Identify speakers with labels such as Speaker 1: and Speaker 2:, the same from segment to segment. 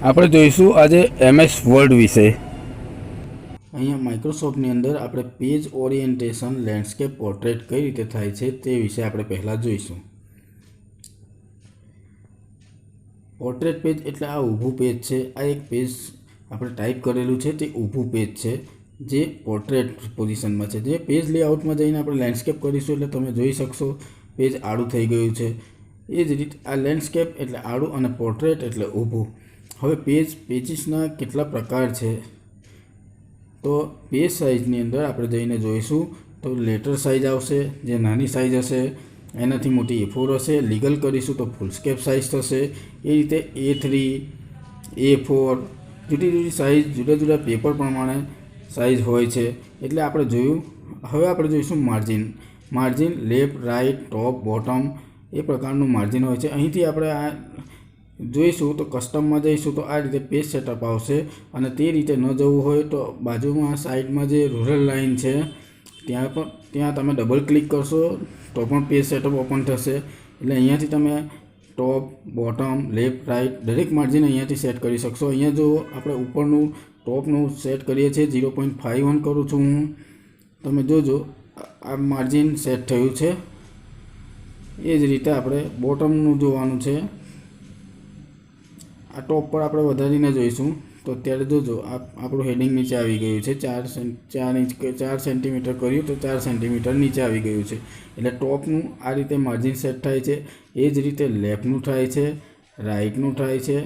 Speaker 1: આપણે જોઈશું આજે MS વર્ડ વિશે। અહીંયા માઇક્રોસોફ્ટની અંદર આપણે પેજ ઓરિએન્ટેશન લેન્ડસ્કેપ પોર્ટ્રેટ કઈ રીતે થાય છે તે વિશે આપણે પહેલાં જોઈશું। પોર્ટ્રેટ પેજ એટલે આ ઊભું પેજ છે। આ એક પેજ આપણે ટાઈપ કરેલું છે તે ઊભું પેજ છે જે પોર્ટ્રેટ પોઝિશનમાં છે। જે પેજ લેઆઉટમાં જઈને આપણે લેન્ડસ્કેપ કરીશું એટલે તમે જોઈ શકશો પેજ આડું થઈ ગયું છે। એ જ રીતે આ લેન્ડસ્કેપ એટલે આડું અને પોર્ટ્રેટ એટલે ઊભું। હવે પેજીસના કેટલા પ્રકાર છે તો પેજ સાઇઝની અંદર આપણે જઈને જોઈશું તો લેટર સાઇઝ આવશે, જે નાની સાઇઝ હશે એનાથી મોટી A4 હશે। લીગલ કરીશું તો ફૂલસ્કેપ સાઇઝ થશે। એ રીતે A3, A4 જુદી જુદી સાઇઝ જુદા જુદા પેપર પ્રમાણે સાઇઝ હોય છે। એટલે આપણે જોયું। હવે આપણે જોઈશું માર્જિન લેફ્ટ, રાઇટ, ટોપ, બોટમ એ પ્રકારનું માર્જિન હોય છે। અહીંથી આપણે આ જોઈશું તો કસ્ટમમાં જઈશું તો આ રીતે પેજ સેટઅપ આવશે અને તે રીતે ન જવું હોય તો બાજુમાં સાઈડમાં જે રૂરલ લાઇન છે ત્યાં તમે ડબલ ક્લિક કરશો તો પણ પેજ સેટઅપ ઓપન થશે। એટલે અહીંયાથી તમે ટોપ, બોટમ, લેફ્ટ, રાઇટ દરેક માર્જિન અહીંયાથી સેટ કરી શકશો। અહીંયા જો આપણે ઉપરનું ટોપનું સેટ કરીએ છીએ 0.51 કરું છું હું, તમે જોજો આ માર્જિન સેટ થયું છે। એ જ રીતે આપણે બોટમનું જોવાનું છે। આ ટોપ પર આપણે વધારીને જોઈશું તો અત્યારે જોજો આપણું હેડિંગ નીચે આવી ગયું છે। 4 સેન્ટીમીટર કર્યું તો 4 સેન્ટીમીટર નીચે આવી ગયું છે। એટલે ટોપનું આ રીતે માર્જિન સેટ થાય છે। એ જ રીતે લેફ્ટનું થાય છે, રાઇટનું થાય છે।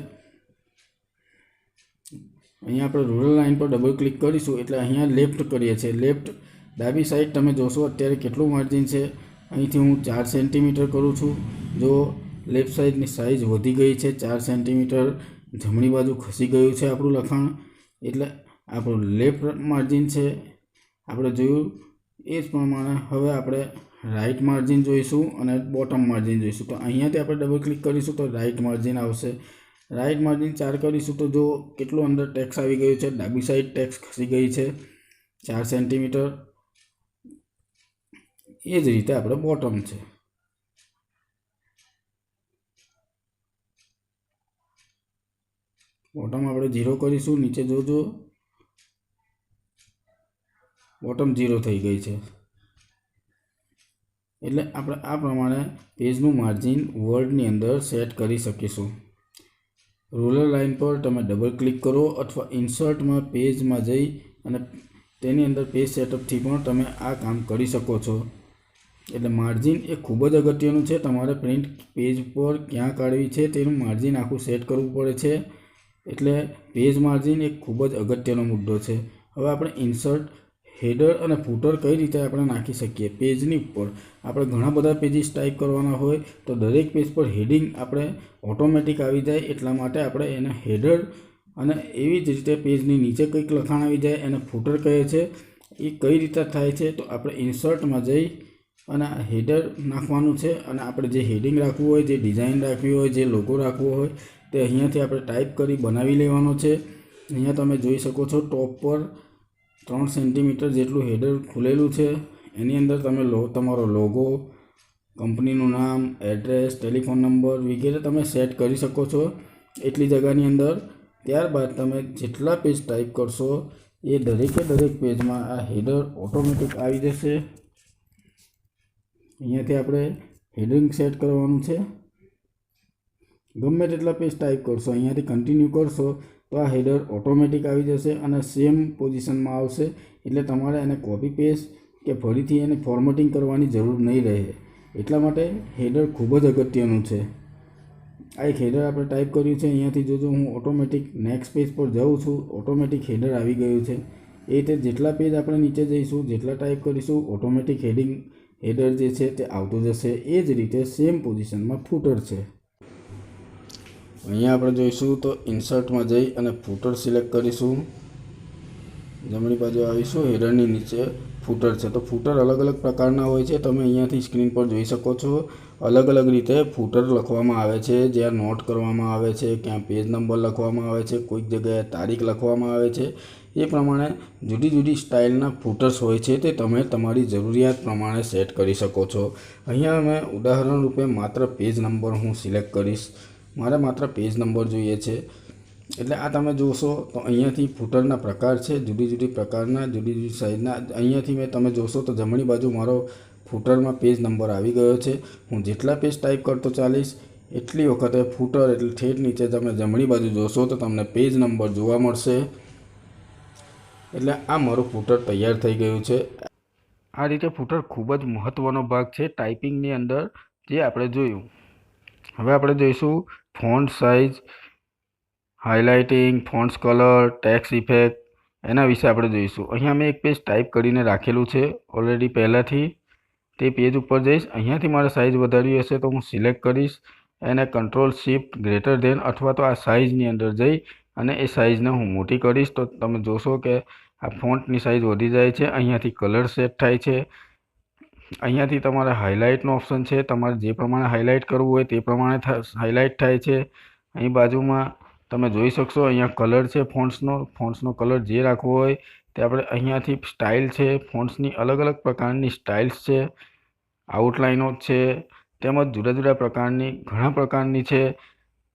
Speaker 1: અહીંયા આપણે રૂરલ લાઇન પર ડબલ ક્લિક કરીશું એટલે અહીંયા લેફ્ટ કરીએ છીએ। લેફ્ટ ડાબી સાઈડ તમે જોશો અત્યારે કેટલું માર્જિન છે। અહીંથી હું 4 સેન્ટીમીટર કરું છું। જો લેફ્ટ સાઈડની સાઇઝ વધી ગઈ છે 4 સેન્ટીમીટર, જમણી બાજુ ખસી ગયું છે આપણું લખાણ, એટલે આપણું લેફ્ટ માર્જિન છે આપણે જોયું। એ જ પ્રમાણે હવે આપણે રાઇટ માર્જિન જોઈશું અને બોટમ માર્જિન જોઈશું। તો અહીંયાથી આપણે ડબલ ક્લિક કરીશું તો રાઇટ માર્જિન આવશે। રાઇટ માર્જિન 4 કરીશું તો જો કેટલું અંદર ટેક્સ આવી ગયું છે, ડાબી સાઈડ ટેક્સ ખસી ગઈ છે 4 સેન્ટીમીટર। એ જ રીતે આપણે બોટમ છે, બોટમ આપણે 0 કરીશું। નીચે જોજો બોટમ 0 થઈ ગઈ છે। એટલે આપણે આ પ્રમાણે પેજનું માર્જિન વર્ડની અંદર સેટ કરી શકીશું। રૂલર લાઇન પર તમે ડબલ ક્લિક કરો અથવા ઇન્સર્ટમાં પેજમાં જઈ અને તેની અંદર પેજ સેટઅપથી પણ તમે આ કામ કરી શકો છો। એટલે માર્જિન એ ખૂબ જ અગત્યનું છે। તમારે પ્રિન્ટ પેજ પર ક્યાં કાઢવી છે તેનું માર્જિન આખું સેટ કરવું પડે છે। એટલે પેજ માર્જિન એક ખૂબ જ અગત્યનો મુદ્દો છે। હવે આપણે ઇન્સર્ટ, હેડર અને ફૂટર કઈ રીતે આપણે નાખી શકીએ પેજની ઉપર। આપણે ઘણા બધા પેજીસ ટાઈપ કરવાના હોય તો દરેક પેજ પર હેડિંગ આપણે ઓટોમેટિક આવી જાય એટલા માટે આપણે એને હેડર, અને એવી જ રીતે પેજની નીચે કંઈક લખાણ આવી જાય એને ફૂટર કહે છે। એ કઈ રીતે થાય છે તો આપણે ઇન્સર્ટમાં જઈ અને હેડર નાખવાનું છે અને આપણે જે હેડિંગ રાખવું હોય, જે ડિઝાઇન રાખવી હોય, જે લોગો રાખવો હોય તે અહીંયાથી આપણે ટાઈપ કરી બનાવી લેવાનો છે। અહીંયા તમે જોઈ શકો છો ટોપ પર 3 સેન્ટીમીટર જેટલું હેડર ખુલેલું છે। એની અંદર તમે તમારો લોગો, કંપનીનું નામ, એડ્રેસ, ટેલિફોન નંબર વગેરે તમે સેટ કરી શકો છો એટલી જગ્યાની અંદર। ત્યારબાદ તમે જેટલા પેજ ટાઈપ કરશો એ દરેકે દરેક પેજમાં આ હેડર ઓટોમેટિક આવી જશે। અહીંયાથી આપણે હેડિંગ સેટ કરવાનું છે। ગમે તેટલા પેજ ટાઈપ કરશો અહીંયાથી કન્ટિન્યુ કરશો તો આ હેડર ઓટોમેટિક આવી જશે અને સેમ પોઝિશનમાં આવશે। એટલે તમારે એને કોપી પેસ્ટ કે ફરીથી એને ફોર્મેટિંગ કરવાની જરૂર નહીં રહે। એટલા માટે હેડર ખૂબ જ અગત્યનું છે। આ એક હેડર આપણે ટાઈપ કર્યું છે। અહીંયાથી જોજો હું ઓટોમેટિક નેક્સ્ટ પેજ પર જાઉં છું, ઓટોમેટિક હેડર આવી ગયું છે। એ રીતે જેટલા પેજ આપણે નીચે જઈશું, જેટલા ટાઈપ કરીશું ઓટોમેટિક હેડર જે છે તે આવતું જશે। એ જ રીતે સેમ પોઝિશનમાં ફૂટર છે। અહીંયા આપણે જોઈશું તો ઇન્સર્ટમાં જઈ અને ફૂટર સિલેક્ટ કરીશું, જમણી બાજુ આવીશું, હેડરની નીચે ફૂટર છે। તો ફૂટર અલગ અલગ પ્રકારના હોય છે, તમે અહીંયાથી સ્ક્રીન પર જોઈ શકો છો। અલગ અલગ રીતે ફૂટર લખવામાં આવે છે, જ્યાં નોટ કરવામાં આવે છે, ક્યાં પેજ નંબર લખવામાં આવે છે, કોઈક જગ્યાએ તારીખ લખવામાં આવે છે। એ પ્રમાણે જુદી જુદી સ્ટાઇલના ફૂટર્સ હોય છે તે તમે તમારી જરૂરિયાત પ્રમાણે સેટ કરી શકો છો। અહીંયા મેં ઉદાહરણ રૂપે માત્ર પેજ નંબર હું સિલેક્ટ કરીશ। મારે માત્ર પેજ નંબર જોઈએ છે। એટલે આ તમે જોશો તો અહીંયાથી ફૂટરના પ્રકાર છે, જુદી જુદી પ્રકારના, જુદી જુદી સાઇઝના. અહીંયાથી તમે જોશો તો જમણી બાજુ મારો ફૂટરમાં પેજ નંબર આવી ગયો છે. હું જેટલા પેજ ટાઈપ કરતો ચાલીશ એટલી વખતે ફૂટર એટલે ઠેઠ નીચે તમે જમણી બાજુ જોશો તો તમને પેજ નંબર જોવા મળશે. એટલે આ મારું ફૂટર તૈયાર થઈ ગયું છે. આ રીતે ફૂટર ખૂબ જ મહત્ત્વનો ભાગ છે ટાઈપિંગની અંદર, જે આપણે જોયું. હવે આપણે જોઈશું font size, highlighting, fonts colour, text effect, એના વિશે આપણે જોઈશું. અહીંયા મેં એક પેજ ટાઈપ કરીને રાખેલું છે ઓલરેડી પહેલાંથી. તે પેજ ઉપર જઈશ. અહીંયાથી મારે સાઇઝ વધારવી હશે તો હું સિલેક્ટ કરીશ, એને કંટ્રોલ શિફ્ટ ગ્રેટર ધેન અથવા તો આ સાઇઝની અંદર જઈ અને એ સાઇઝને હું મોટી કરીશ તો તમે જોશો કે આ ફોન્ટની સાઇઝ વધી જાય છે. અહીંયાથી કલર સેટ થાય છે. અહીંયાથી તમારે હાઇલાઇટનો ઓપ્શન છે, તમારે જે પ્રમાણે હાઇલાઇટ કરવું હોય તે પ્રમાણે હાઇલાઇટ થાય છે. અહીં બાજુમાં તમે જોઈ શકશો અહીંયા કલર છે ફોન્ટ્સનો કલર જે રાખવો હોય તે આપણે અહીંયાથી. સ્ટાઇલ છે, ફોન્ટ્સની અલગ અલગ પ્રકારની સ્ટાઇલ્સ છે, આઉટલાઇનો છે, તેમજ જુદા જુદા પ્રકારની ઘણા પ્રકારની છે.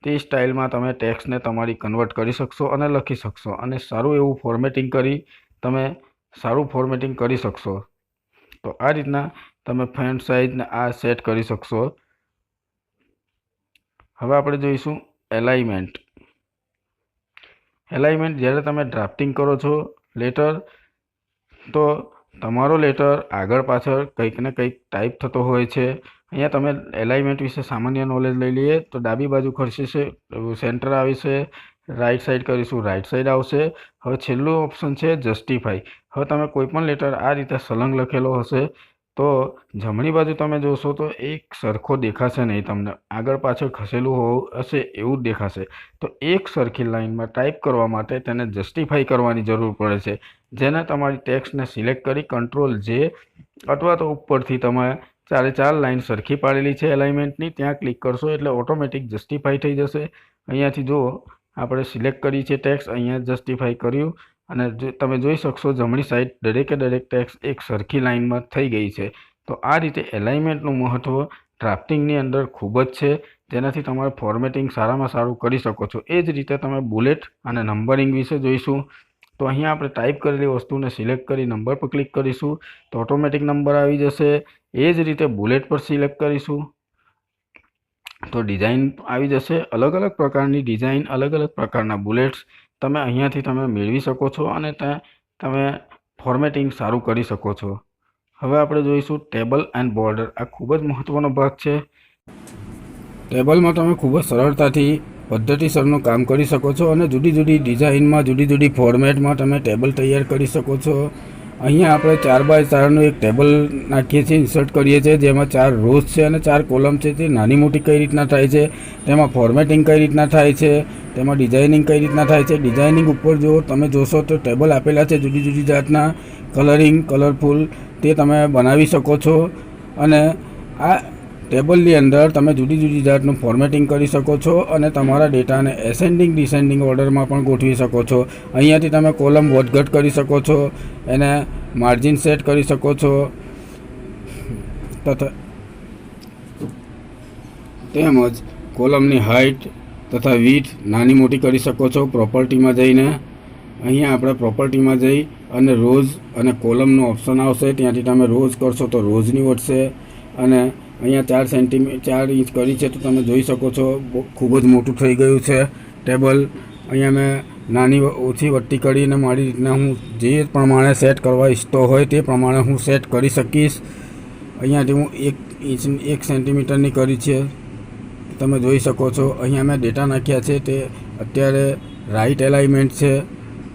Speaker 1: તે સ્ટાઇલમાં તમે ટેક્સ્ટને તમારી કન્વર્ટ કરી શકશો અને લખી શકશો અને સારું એવું ફોર્મેટિંગ કરી તમે સારું ફોર્મેટિંગ કરી શકશો. તો આ રીતના તમે ફોન્ટ સાઇઝને આ સેટ કરી શકશો. હવે આપણે જોઈશું એલાઇનમેન્ટ. એલાઇનમેન્ટ જ્યારે તમે ડ્રાફ્ટિંગ કરો છો લેટર, તો તમારો લેટર આગળ પાછળ કંઈક ને કંઈક ટાઈપ થતો હોય છે. અહીંયા તમે એલાઇનમેન્ટ વિશે સામાન્ય નોલેજ લઈ લઈએ તો ડાબી બાજુ ખસશે સેન્ટર આવશે, રાઈટ સાઈડ કરીશું રાઈટ સાઈડ આવશે. હવે છેલ્લું ઓપ્શન છે જસ્ટિફાઈ. હવે તમે કોઈ પણ લેટર આ રીતે સળંગ લખેલો હશે તો જમણી બાજુ તમે જોશો તો એક સરખો દેખાશે નહીં, તમને આગળ પાછળ ખસેલું હશે એવું જ દેખાશે. તો એક સરખી લાઇનમાં ટાઈપ કરવા માટે તેને જસ્ટિફાઈ કરવાની જરૂર પડે છે, જેને તમારી ટેક્સ્ટને સિલેક્ટ કરી કંટ્રોલ જે અથવા તો ઉપરથી તમે ચાર લાઇન સરખી પાડેલી છે એલાઇનમેન્ટની ત્યાં ક્લિક કરશો એટલે ઓટોમેટિક જસ્ટિફાઈ થઈ જશે. અહીંયાથી જુઓ આપણે સિલેક્ટ કરી છે ટેક્સ્ટ, અહીંયા જસ્ટિફાઈ કર્યું અને તમે જોઈ શકશો જમણી સાઈડ દરેકે દરેક ટેક્સ્ટ એક સરખી લાઇનમાં થઈ ગઈ છે. તો આ રીતે એલાઇનમેન્ટનું મહત્ત્વ ડ્રાફ્ટિંગની અંદર ખૂબ જ છે, જેનાથી તમારે ફોર્મેટિંગ સારામાં સારું કરી શકો છો. એ જ રીતે તમે બુલેટ અને નંબરિંગ વિશે જોઈશું. તો અહીંયા આપણે ટાઈપ કરેલી વસ્તુને સિલેક્ટ કરી નંબર પર ક્લિક કરીશું તો ઓટોમેટિક નંબર આવી જશે. એ જ રીતે બુલેટ પર સિલેક્ટ કરીશું તો ડિઝાઇન આવી જશે. અલગ અલગ પ્રકારની ડિઝાઇન, અલગ અલગ પ્રકારના બુલેટ્સ તમે અહીંયાથી તમે મેળવી શકો છો અને ત્યાં તમે ફોર્મેટિંગ સારું કરી શકો છો. હવે આપણે જોઈશું ટેબલ એન્ડ બોર્ડર. આ ખૂબ જ મહત્ત્વનો ભાગ છે. ટેબલમાં તમે ખૂબ જ સરળતાથી પદ્ધતિસરનું કામ કરી શકો છો અને જુદી જુદી ડિઝાઇનમાં, જુદી જુદી ફોર્મેટમાં તમે ટેબલ તૈયાર કરી શકો છો. અહીંયા આપણે 4x4નું એક ટેબલ નાખીએ છીએ, ઇન્સર્ટ કરીએ છીએ, જેમાં 4 રોઝ છે અને 4 કોલમ છે. તે નાની મોટી કઈ રીતના થાય છે, તેમાં ફોર્મેટિંગ કઈ રીતના થાય છે, તેમાં ડિઝાઇનિંગ કઈ રીતના થાય છે. ડિઝાઇનિંગ ઉપર જો તમે જોશો તો ટેબલ આપેલા છે જુદી જુદી જાતના, કલરિંગ, કલરફુલ, તે તમે બનાવી શકો છો. અને આ ટેબલની અંદર તમે જુદી જુદી જાતનું ફોર્મેટિંગ કરી શકો છો અને તમારા ડેટાને એસેન્ડિંગ ડિસેન્ડિંગ ઓર્ડરમાં પણ ગોઠવી શકો છો. અહીંયાથી તમે કોલમ વધઘટ કરી શકો છો, એને માર્જિન સેટ કરી શકો છો તથા તેમજ કોલમની હાઇટ તથા વિડ્થ નાની મોટી કરી શકો છો. પ્રોપર્ટીમાં જઈને અહીંયા આપણે પ્રોપર્ટીમાં જઈ અને રોઝ અને કોલમનો ઓપ્શન આવશે, ત્યાંથી તમે રોઝ કરશો તો રોઝની વધશે. અને અહીંયા 4 ઇંચ કરી છે તો તમે જોઈ શકો છો ખૂબ જ મોટું થઈ ગયું છે ટેબલ. અહીંયા મેં નાની ઓછી વટ્ટી કરીને મારી રીતના હું જે પ્રમાણે સેટ કરવા ઈચ્છતો હોય તે પ્રમાણે હું સેટ કરી શકીશ. અહીંયાથી હું 1 સેન્ટીમીટરની કરી છે તમે જોઈ શકો છો. અહીંયા મેં ડેટા નાખ્યા છે તે અત્યારે રાઈટ એલાઇનમેન્ટ છે.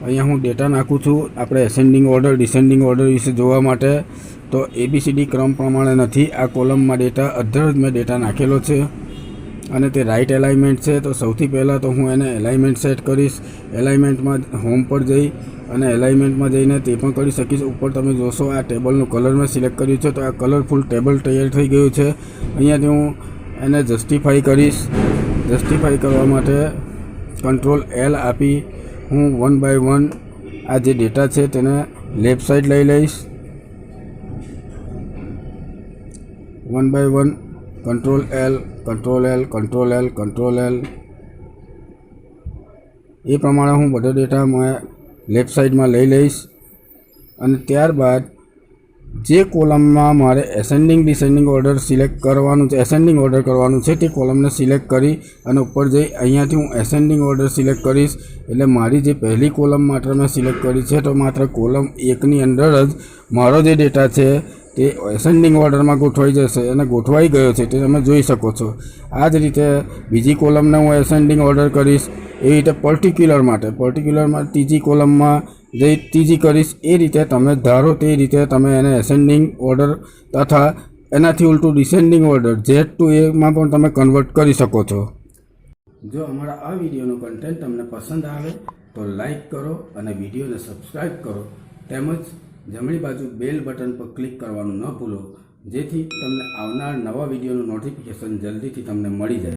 Speaker 1: અહીંયા હું ડેટા નાખું છું આપણે એસેન્ડિંગ ઓર્ડર, ડિસેન્ડિંગ ઓર્ડર વિશે જોવા માટે. તો ABCD ક્રમ પ્રમાણે નથી, આ કોલમમાં ડેટા અધર જ મેં ડેટા નાખેલો છે અને તે રાઈટ એલાઇનમેન્ટ છે. તો સૌથી પહેલાં તો હું એને એલાઇનમેન્ટ સેટ કરીશ. એલાઇનમેન્ટમાં હોમ પર જઈ અને એલાઇનમેન્ટમાં જઈને તે પણ કરી શકીશ. ઉપર તમે જોશો આ ટેબલનું કલર મેં સિલેક્ટ કર્યું છે તો આ કલરફુલ ટેબલ તૈયાર થઈ ગયું છે. અહીંયાથી હું એને જસ્ટિફાઈ કરીશ. જસ્ટિફાઈ કરવા માટે કંટ્રોલ L આપી હું 1 by 1 આ જે ડેટા છે તેને લેફ્ટ સાઈડ લઈ લઈશ. 1 by 1 control L, control L, control L, control L. એ પ્રમાણે હું બધો ડેટા લેફ્ટ સાઈડમાં લઈ લઈશ અને ત્યારબાદ જે કોલમમાં મારે એસેન્ડિંગ ડિસેન્ડિંગ ઓર્ડર સિલેક્ટ કરવાનું છે, એસેન્ડિંગ ઓર્ડર કરવાનું છે, તે કોલમને સિલેક્ટ કરી અને ઉપર જઈ અહીંયાથી હું એસેન્ડિંગ ઓર્ડર સિલેક્ટ કરીશ. એટલે મારી જે પહેલી કોલમ માત્ર મેં સિલેક્ટ કરી છે, તો માત્ર કોલમ 1ની અંદર જ મારો જે ડેટા છે તે એસેન્ડિંગ ઓર્ડરમાં ગોઠવાઈ જશે અને ગોઠવાઈ ગયો છે તે તમે જોઈ શકો છો. આ જ રીતે બીજી કોલમને હું એસેન્ડિંગ ઓર્ડર કરીશ. એ રીતે પર્ટિક્યુલરમાં ત્રીજી કોલમમાં જે ત્રીજી કરીશ. એ રીતે તમે ધારો તે રીતે તમે એને એસેન્ડિંગ ઓર્ડર તથા એનાથી ઉલટું ડિસેન્ડિંગ ઓર્ડર Z to Aમાં પણ તમે કન્વર્ટ કરી શકો છો. જો અમારા આ વિડીયોનું કન્ટેન્ટ તમને પસંદ આવે તો લાઈક કરો અને વિડીયોને સબસ્ક્રાઈબ કરો, તેમજ જમણી બાજુ બેલ બટન પર ક્લિક કરવાનું ન ભૂલો, જેથી તમને આવનાર નવા વિડીયોનું નોટિફિકેશન જલ્દીથી તમને મળી જાય.